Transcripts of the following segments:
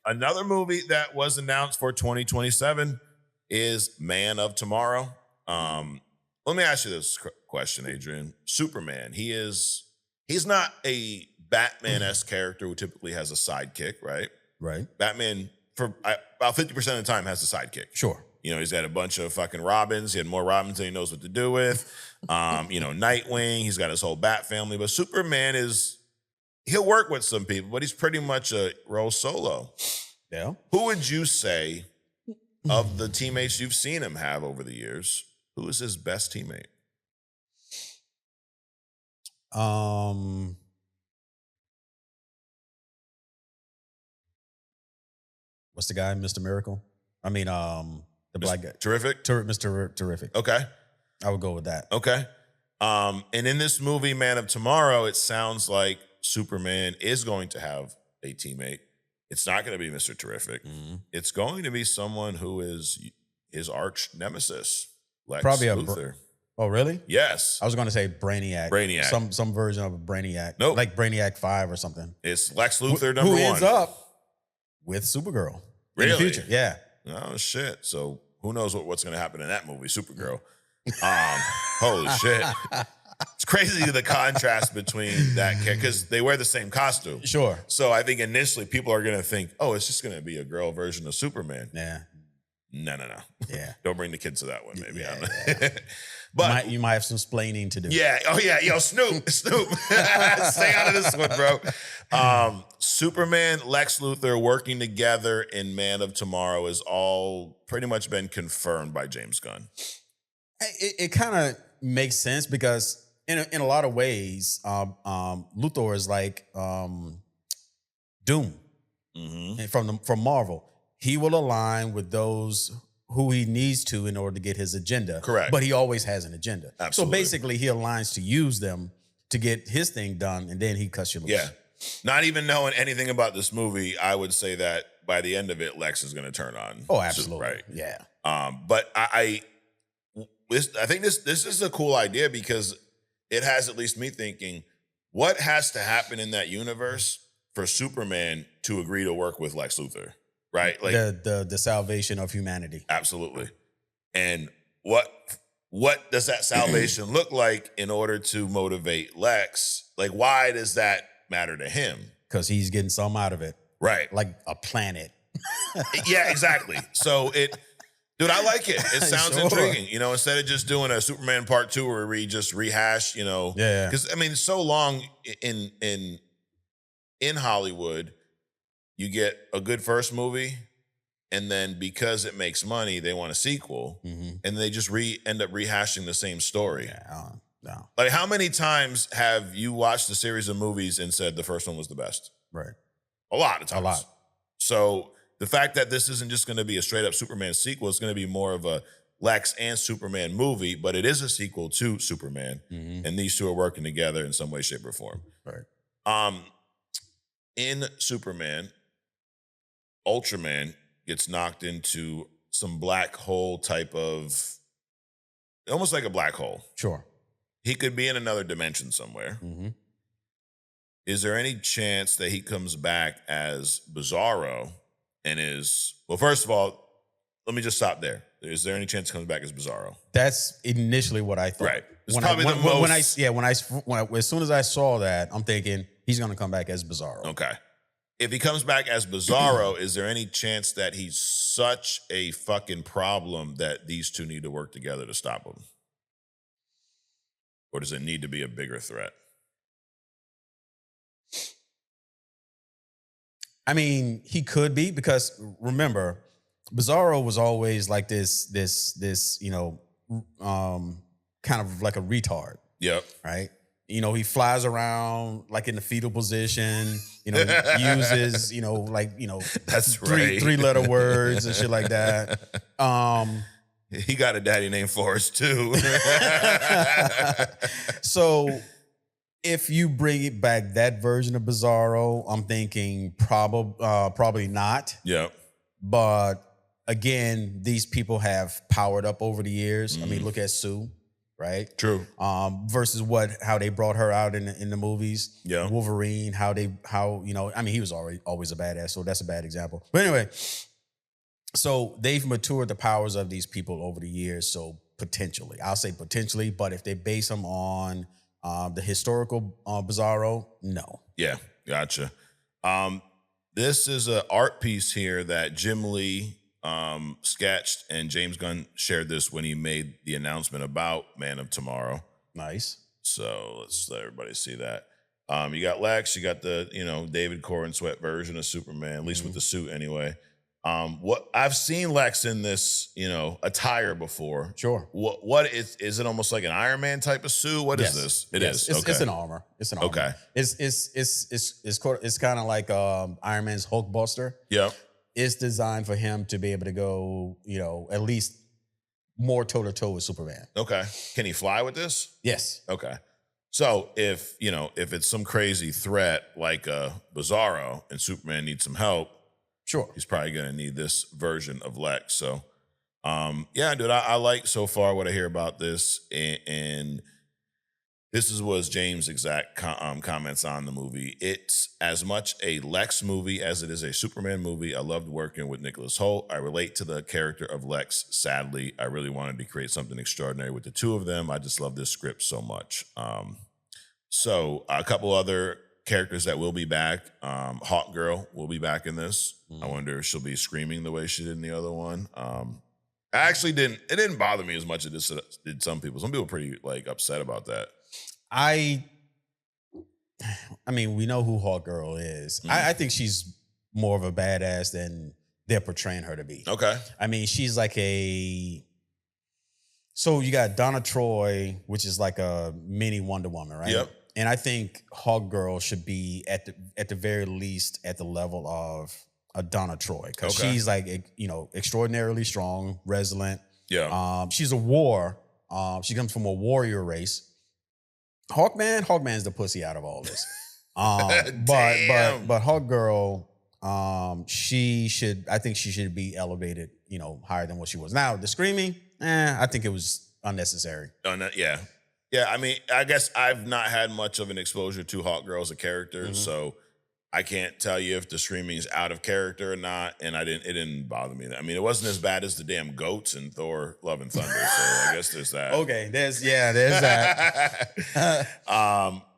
Another movie that was announced for 2027 is Man of Tomorrow. Let me ask you this question, Adrian. Superman, he's not a Batman-esque character who typically has a sidekick, right? Right. Batman, about 50% of the time, has a sidekick. Sure. You know, he's got a bunch of fucking Robins. He had more Robins than he knows what to do with. Nightwing, he's got his whole Bat family. But Superman he'll work with some people, but he's pretty much a role solo. Yeah. Who would you say, of the teammates you've seen him have over the years, who is his best teammate? What's the guy, Mr. Miracle? I mean, the black guy. Terrific? Mr. Terrific. Okay. I would go with that. Okay. And in this movie, Man of Tomorrow, it sounds like Superman is going to have a teammate. It's not going to be Mr. Terrific. Mm-hmm. It's going to be someone who is his arch nemesis, Lex Probably Luthor. Oh, really? Yes. I was going to say Brainiac. Brainiac. Some version of a Brainiac. Nope. Like Brainiac 5 or something. It's Lex Luthor number who one. ends up with Supergirl. Really? In the future. Yeah. Oh, shit. So who knows what's going to happen in that movie, Supergirl. Holy shit. It's crazy the contrast between that because they wear the same costume. Sure. So I think initially people are going to think, oh, it's just going to be a girl version of Superman. Yeah. No. Yeah. Don't bring the kids to that one, maybe. Yeah. But you might have some splaining to do. Yeah. Oh, yeah. Yo, Snoop. Stay out of this one, bro. Superman, Lex Luthor working together in Man of Tomorrow is all pretty much been confirmed by James Gunn. It kind of makes sense because in a lot of ways, Luthor is like Doom from Marvel. He will align with those who he needs to in order to get his agenda. Correct. But he always has an agenda. Absolutely. So basically, he aligns to use them to get his thing done, and then he cuts you loose. Yeah. Not even knowing anything about this movie, I would say that by the end of it, Lex is going to turn on. Oh, absolutely. Right. Yeah. But I think this is a cool idea because it has at least me thinking, what has to happen in that universe for Superman to agree to work with Lex Luthor? Right? Like the salvation of humanity. Absolutely. And what does that salvation look like in order to motivate Lex? Like, why does that matter to him? Because he's getting some out of it. Right. Like a planet. Yeah, exactly. So dude, I like it. It sounds intriguing. You know, instead of just doing a Superman Part 2 where we just rehash, you know. Yeah. Because I mean, so long in Hollywood, you get a good first movie, and then because it makes money, they want a sequel, and they just end up rehashing the same story. Yeah. No. Like, how many times have you watched a series of movies and said the first one was the best? Right. A lot of times. A lot. So the fact that this isn't just going to be a straight up Superman sequel, it's going to be more of a Lex and Superman movie, but it is a sequel to Superman, and these two are working together in some way, shape, or form. Right. In Superman, Ultraman gets knocked into some black hole type of, almost like a black hole. Sure. He could be in another dimension somewhere. Is there any chance that he comes back as Bizarro and well, first of all, let me just stop there. Is there any chance he comes back as Bizarro? That's initially what I thought. Right. It's probably the most. As soon as I saw that, I'm thinking he's going to come back as Bizarro. Okay. If he comes back as Bizarro, is there any chance that he's such a fucking problem that these two need to work together to stop him? Or does it need to be a bigger threat? I mean, he could be, because remember, Bizarro was always like this, kind of like a retard. Yep. Right? You know, he flies around like in the fetal position, uses, that's right. three-letter words and shit like that. He got a daddy named Forrest too. So if you bring it back, that version of Bizarro, I'm thinking probably not. Yeah. But again, these people have powered up over the years. I mean, look at Sue. right? True. Versus how they brought her out in the movies. Yeah. Wolverine, how I mean, he was always a badass, so that's a bad example. But anyway, so they've matured the powers of these people over the years. So potentially, I'll say potentially, but if they base them on the historical Bizarro, no. Yeah, gotcha. This is an art piece here that Jim Lee sketched, and James Gunn shared this when he made the announcement about Man of Tomorrow. Nice. So let's let everybody see that. You got Lex, you got the David Corn Sweat version of Superman, at least with the suit anyway. What I've seen Lex in this, attire before. Sure. What is it? Almost like an Iron Man type of suit? What is this? It is. It's, Okay. it's an armor. It's an armor. Okay. It's kind of like Iron Man's Hulkbuster. Yep. It's designed for him to be able to go, at least more toe to toe with Superman. Okay. Can he fly with this? Yes. Okay. So if it's some crazy threat like a Bizarro and Superman needs some help, sure, he's probably gonna need this version of Lex. So, yeah, dude, I like so far what I hear about this, and this was James' exact comments on the movie. It's as much a Lex movie as it is a Superman movie. I loved working with Nicholas Hoult. I relate to the character of Lex. Sadly, I really wanted to create something extraordinary with the two of them. I just love this script so much. So a couple other characters that will be back. Hawk Girl will be back in this. I wonder if she'll be screaming the way she did in the other one. It didn't bother me as much as it did some people. Some people were pretty upset about that. I mean, we know who Hawk Girl is. I think she's more of a badass than they're portraying her to be. Okay. I mean, she's like so you got Donna Troy, which is like a mini Wonder Woman, right? Yep. And I think Hawk Girl should be at the very least at the level of a Donna Troy, because she's extraordinarily strong, resilient. Yeah. She's she comes from a warrior race. Hawkman's the pussy out of all this. But Hawk Girl, I think she should be elevated, higher than what she was. Now the screaming, I think it was unnecessary. Yeah. Yeah, I mean, I guess I've not had much of an exposure to Hawk Girl as a character, so I can't tell you if the screaming is out of character or not, and it didn't bother me. I mean, it wasn't as bad as the damn goats in Thor: Love and Thunder, so I guess there's that. Okay, there's that.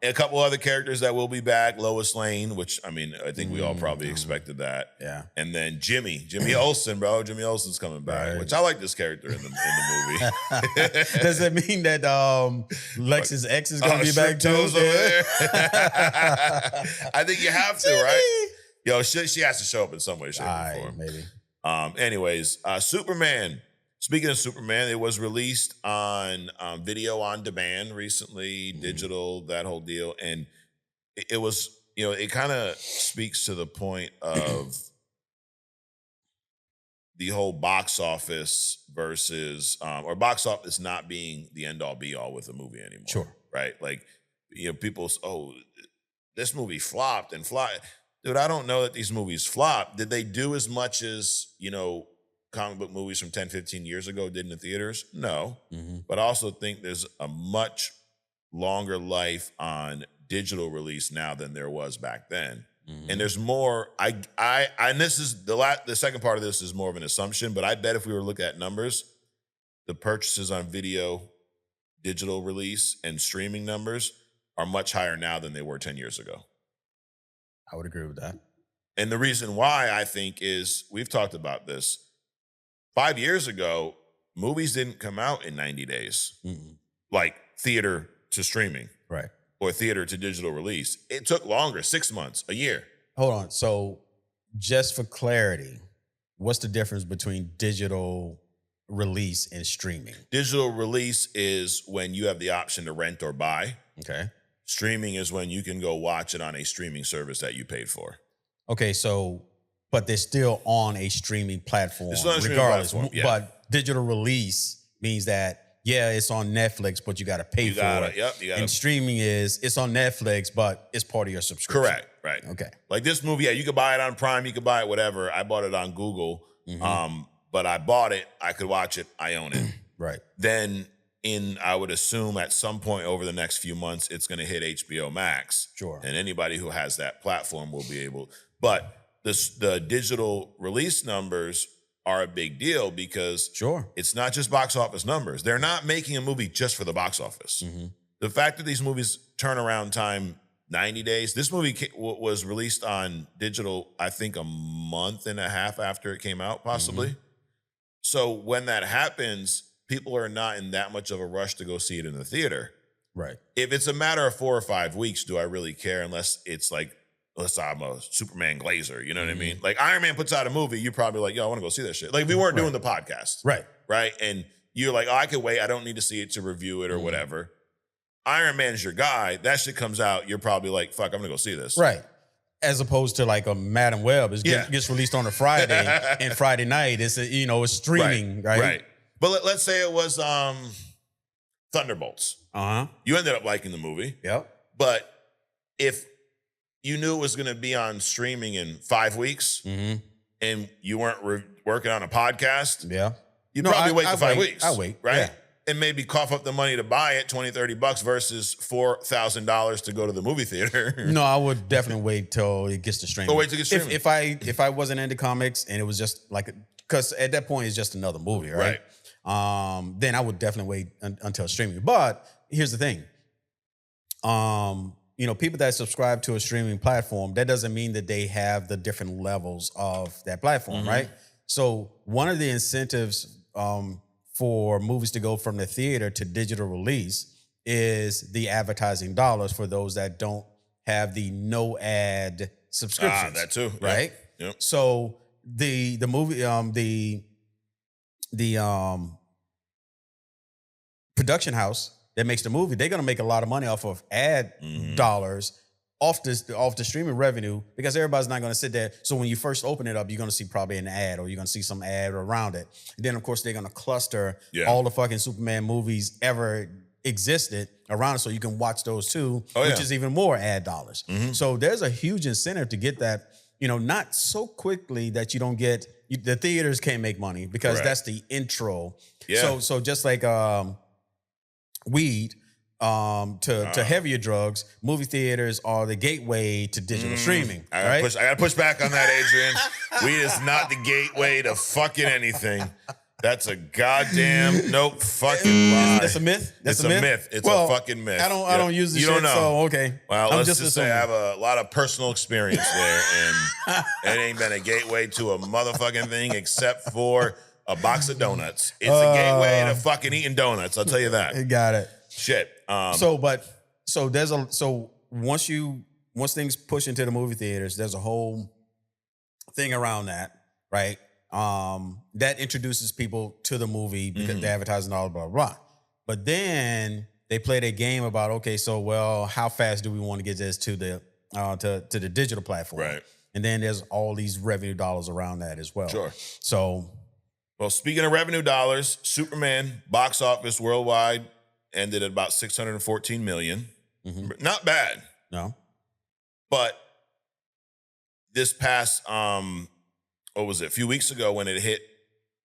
A couple other characters that will be back: Lois Lane, which I think we all probably expected that. Yeah, and then Jimmy Olsen, bro. Jimmy Olsen's coming back, right. which I like this character in the movie. Does it mean that Lex's ex is going to be back too? Over there. I think you have to, right? Yo, she has to show up in some way, shape, or form. Maybe. Anyways, Superman. Speaking of Superman, it was released on video on demand recently, digital, that whole deal. And it was, it kind of speaks to the point of the whole box office versus, or box office not being the end all be all with a movie anymore. Sure. Right? People, this movie flopped and Dude, I don't know that these movies flopped. Did they do as much as, comic book movies from 10, 15 years ago did in the theaters? No. But I also think there's a much longer life on digital release now than there was back then. And there's more, and this is the second part of this is more of an assumption, but I bet if we were to look at numbers, the purchases on video, digital release, and streaming numbers are much higher now than they were 10 years ago. I would agree with that. And the reason why I think is, we've talked about this, 5 years ago, movies didn't come out in 90 days, like theater to streaming, right, or theater to digital release. It took longer, 6 months, a year. Hold on. So just for clarity, what's the difference between digital release and streaming? Digital release is when you have the option to rent or buy. Okay. Streaming is when you can go watch it on a streaming service that you paid for. Okay, so, but they're still on a streaming platform, regardless. Yeah. But digital release means that, it's on Netflix, but you got to pay for it. Yep, you got and streaming it's on Netflix, but it's part of your subscription. Correct, right. Okay. Like this movie, you could buy it on Prime, you could buy it whatever. I bought it on Google, but I bought it, I could watch it, I own it. Right. Then, I would assume at some point over the next few months, it's going to hit HBO Max. Sure. And anybody who has that platform will be able. But the digital release numbers are a big deal because Sure. it's not just box office numbers. They're not making a movie just for the box office. The fact that these movies turnaround time 90 days. This movie was released on digital, I think, a month and a half after it came out, possibly. So when that happens, people are not in that much of a rush to go see it in the theater. Right. If it's a matter of 4 or 5 weeks, do I really care? Unless I'm a Superman glazer, you know what I mean? Like Iron Man puts out a movie, you're probably like, yo, I want to go see that shit. Like if we weren't doing the podcast. Right. And you're like, oh, I could wait. I don't need to see it to review it or whatever. Iron Man's your guy. That shit comes out. You're probably like, fuck, I'm going to go see this. Right. As opposed to like a Madam Web. It gets released on a Friday and Friday night it's it's streaming, right? Right. But let's say it was Thunderbolts. You ended up liking the movie. Yep. But if you knew it was going to be on streaming in 5 weeks and you weren't working on a podcast, you'd probably wait the 5 weeks. I wait. Right? Yeah. And maybe cough up the money to buy it, $20-$30 versus $4,000 to go to the movie theater. No, I would definitely wait till it gets to streaming. Or wait till it gets streaming. If I wasn't into comics and it was just like, because at that point it's just another movie, right? Then I would definitely wait until streaming. But here's the thing. People that subscribe to a streaming platform, that doesn't mean that they have the different levels of that platform, right? So one of the incentives for movies to go from the theater to digital release is the advertising dollars for those that don't have the no ad subscriptions. That too, right? Yep. So the movie, production house that makes the movie, they're gonna make a lot of money off of ad dollars off the streaming revenue because everybody's not gonna sit there. So when you first open it up, you're gonna see probably an ad or you're gonna see some ad around it. And then of course they're gonna cluster all the fucking Superman movies ever existed around it so you can watch those too, which is even more ad dollars. So there's a huge incentive to get that, not so quickly that you don't get, the theaters can't make money because that's the intro. So just like weed, to heavier drugs, movie theaters are the gateway to digital streaming. I gotta push back on that, Adrian. Weed is not the gateway to fucking anything. That's a goddamn fucking lie. That's a myth. It's a myth. It's a fucking myth. I don't use the shit. Don't know. So okay. Well, let's just say I have a lot of personal experience there, and it ain't been a gateway to a motherfucking thing except for a box of donuts. It's a gateway to fucking eating donuts. I'll tell you that. Got it. Shit. So once things push into the movie theaters, there's a whole thing around that, right? That introduces people to the movie because the advertising, all blah, blah, blah. But then they play their game about, okay, so how fast do we want to get this to the to the digital platform? Right. And then there's all these revenue dollars around that as well. Sure. So, well, speaking of revenue dollars, Superman box office worldwide ended at about 614 million. Not bad. No. But this past what was it, a few weeks ago when it hit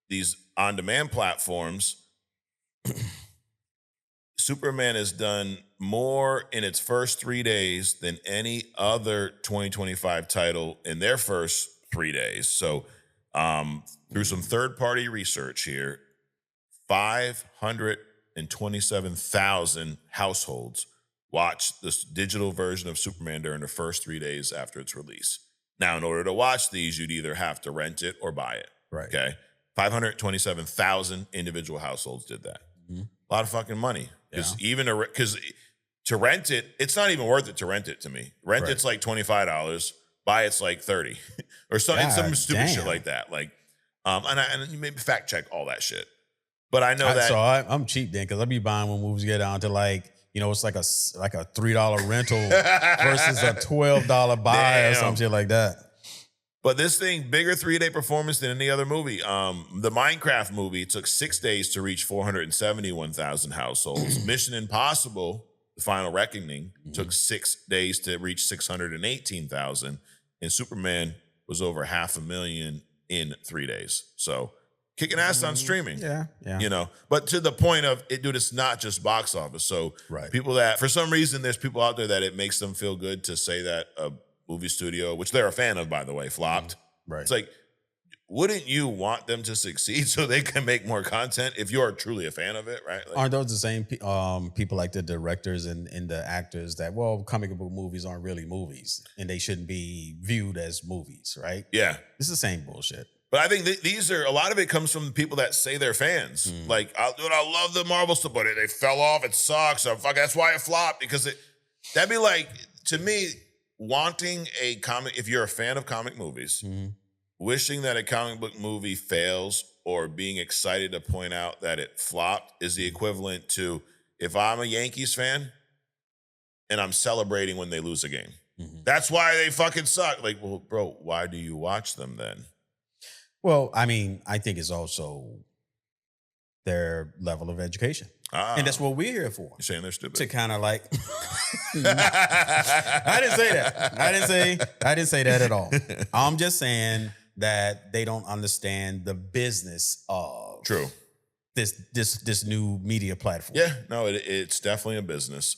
these on-demand platforms, Superman has done more in its first 3 days than any other 2025 title in their first 3 days. So through some third-party research here, 527,000 households watched this digital version of Superman during the first 3 days after its release. Now, in order to watch these, you'd either have to rent it or buy it. Right. Okay. 527,000 individual households did that. A lot of fucking money. Because to rent it, it's not even worth it to rent it to me. Rent it's like $25. Buy it's like $30 or something, some stupid shit like that. Like, and you maybe fact check all that shit. But I know that. So I'm cheap then because I be buying when movies get down to like, it's like a $3 rental versus a $12 buy or some shit like that. But this thing, bigger 3-day performance than any other movie. The Minecraft movie took 6 days to reach 471,000 households. Mission Impossible, The Final Reckoning, took 6 days to reach 618,000. And Superman was over 500,000 in 3 days. So kicking ass on streaming. Yeah. You know, but to the point of it, dude, it's not just box office. So Right. people that, for some reason, there's people out there that it makes them feel good to say that a movie studio, which they're a fan of, by the way, flopped. Right. It's like, wouldn't you want them to succeed so they can make more content if you're truly a fan of it, right? Like, Aren't those the same people like the directors and the actors that, well, comic book movies aren't really movies and they shouldn't be viewed as movies, right? yeah. It's the same bullshit. But I think these are, a lot of it comes from the people that say they're fans. Like, dude, I love the Marvel stuff, but they fell off. It sucks. So fuck, that's why it flopped. Because that'd be like, to me, wanting a comic, if you're a fan of comic movies, wishing that a comic book movie fails or being excited to point out that it flopped is the equivalent to if I'm a Yankees fan and I'm celebrating when they lose a game. That's why they fucking suck. Like, well, bro, why do you watch them then? Well, I mean, I think it's also their level of education. And that's what we're here for. You're saying they're stupid. To kind of like, I didn't say that. I didn't say that at all. I'm just saying that they don't understand the business of True. this new media platform. Yeah, no, it's definitely a business.